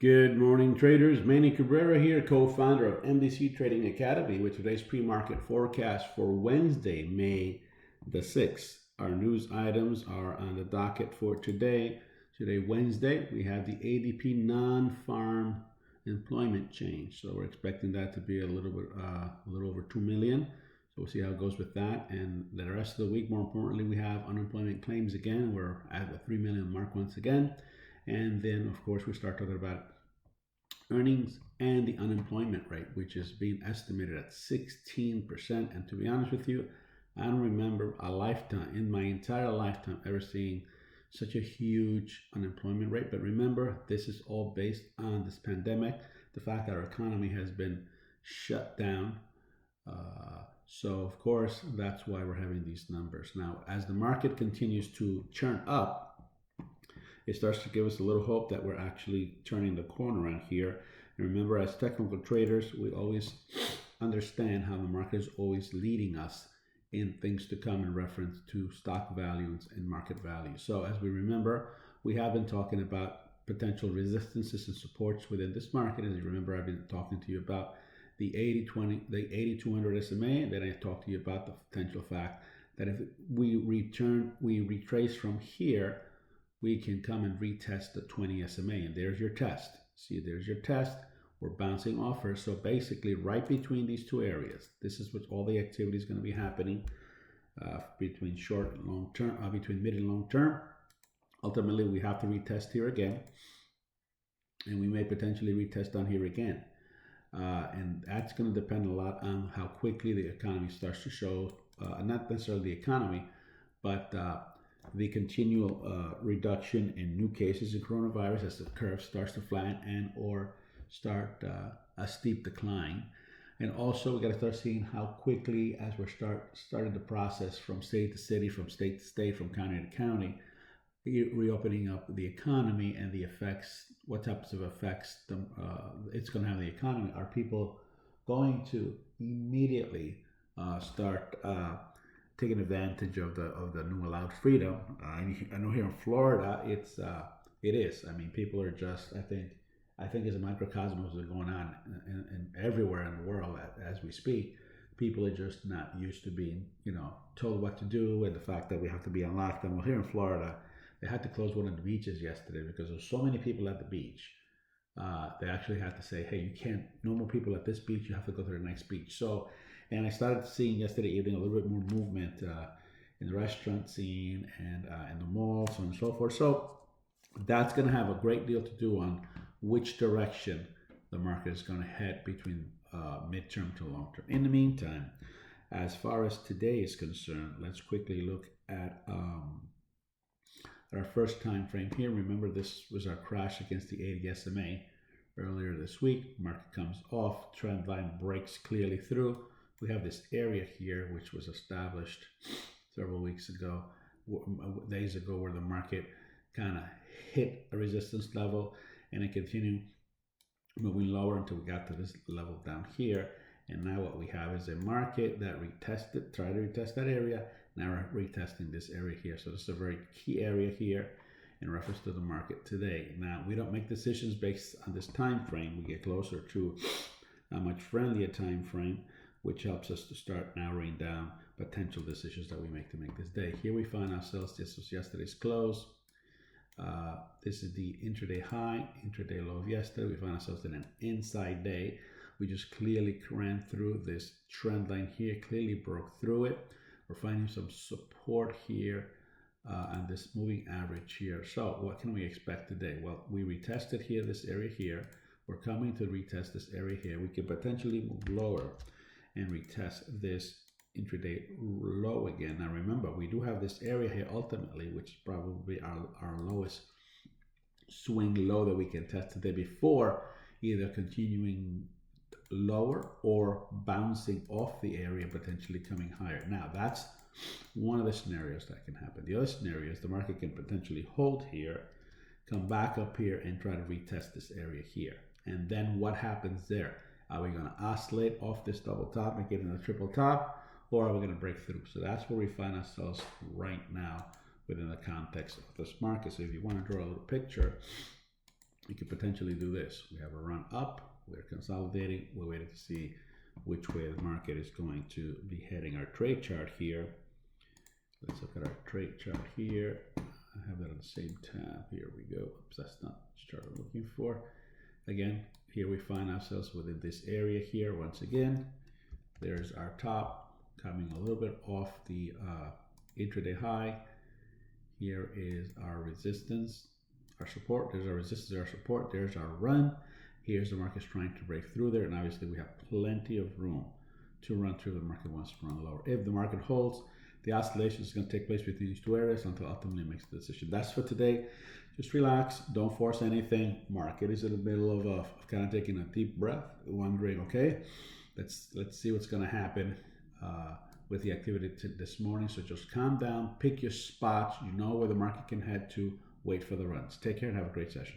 Good morning, traders. Manny Cabrera here, co-founder of MDC Trading Academy, with today's pre-market forecast for Wednesday, May the 6th. Our news items are on the docket for today. Today, Wednesday, we have the ADP non-farm employment change. So we're expecting that to be a little over 2 million. So we'll see how it goes with that. And the rest of the week, more importantly, we have unemployment claims again. We're at the 3 million mark once again. And then, of course, we start talking about earnings and the unemployment rate, which is being estimated at 16%. And to be honest with you, I don't remember in my entire lifetime, ever seeing such a huge unemployment rate. But remember, this is all based on this pandemic, the fact that our economy has been shut down. So, of course, that's why we're having these numbers. Now, as the market continues to churn up, it starts to give us a little hope that we're actually turning the corner on here. And remember, as technical traders, we always understand how the market is always leading us in things to come in reference to stock values and market value. So as we remember, we have been talking about potential resistances and supports within this market. As you remember, I've been talking to you about the 80-20, the 80-200 SMA, and then I talked to you about the potential fact that if we retrace from here, we can come and retest the 20 SMA, and there's your test. See, there's your test. We're bouncing offers. So basically, right between these two areas, this is what all the activity is going to be happening between short and long term, between mid and long term. Ultimately, we have to retest here again, and we may potentially retest down here again. And that's going to depend a lot on how quickly the economy starts to show, not necessarily the economy, but the continual reduction in new cases of coronavirus as the curve starts to flatten and or start a steep decline. And also we got to start seeing how quickly, as we're starting the process from state to city, from state to state, from county to county, reopening up the economy and the effects, what types of effects it's going to have on the economy. Are people going to immediately start taking advantage of the new allowed freedom? I know here in Florida, it is. I mean, people are just. I think as a microcosm of what's going on and everywhere in the world as we speak, people are just not used to being, told what to do, and the fact that we have to be on lockdown. Well, here in Florida, they had to close one of the beaches yesterday because there were so many people at the beach. They actually had to say, hey, you can't, no more people at this beach, you have to go to the next beach. So, and I started seeing yesterday evening a little bit more movement in the restaurant scene and in the malls, so on and so forth. So that's going to have a great deal to do on which direction the market is going to head between midterm to long term. In the meantime, as far as today is concerned, let's quickly look at our first time frame here. Remember, this was our crash against the 80 SMA earlier this week. Market comes off, trend line breaks clearly through. We have this area here, which was established several days ago, where the market kind of hit a resistance level and it continued moving lower until we got to this level down here. And now what we have is a market that tried to retest that area. Now we're retesting this area here. So this is a very key area here in reference to the market today. Now, we don't make decisions based on this time frame. We get closer to a much friendlier time frame, which helps us to start narrowing down potential decisions that we make this day. Here we find ourselves, this was yesterday's close. This is the intraday high, intraday low of yesterday. We find ourselves in an inside day. We just clearly ran through this trend line here, clearly broke through it. We're finding some support here on this moving average here. So what can we expect today? Well, we retested here, this area here. We're coming to retest this area here. We could potentially move lower and retest this intraday low again. Now remember, we do have this area here ultimately, which is probably our lowest swing low that we can test today before either continuing lower or bouncing off the area, potentially coming higher. Now that's one of the scenarios that can happen. The other scenario is the market can potentially hold here, come back up here and try to retest this area here. And then what happens there? Are we going to oscillate off this double top and get in a triple top, or are we going to break through? So that's where we find ourselves right now within the context of this market. So if you want to draw a little picture, you could potentially do this. We have a run up, we're consolidating, we're waiting to see which way the market is going to be heading. Our trade chart here, let's look at our trade chart here. I have that on the same tab. Here we go. Oops, that's not the chart I'm looking for. Again, here we find ourselves within this area here. Once again, there's our top coming a little bit off the intraday high. Here is our resistance, our support. There's our resistance, our support. There's our run. Here's the market's trying to break through there, and obviously we have plenty of room to run through. The market wants to run lower. If the market holds, the oscillation is going to take place between these two areas until ultimately it makes the decision. That's for today. Just relax. Don't force anything. Market is in the middle of kind of taking a deep breath, wondering, okay, let's see what's going to happen with the activity this morning. So just calm down, pick your spots. You know where the market can head to. Wait for the runs. Take care and have a great session.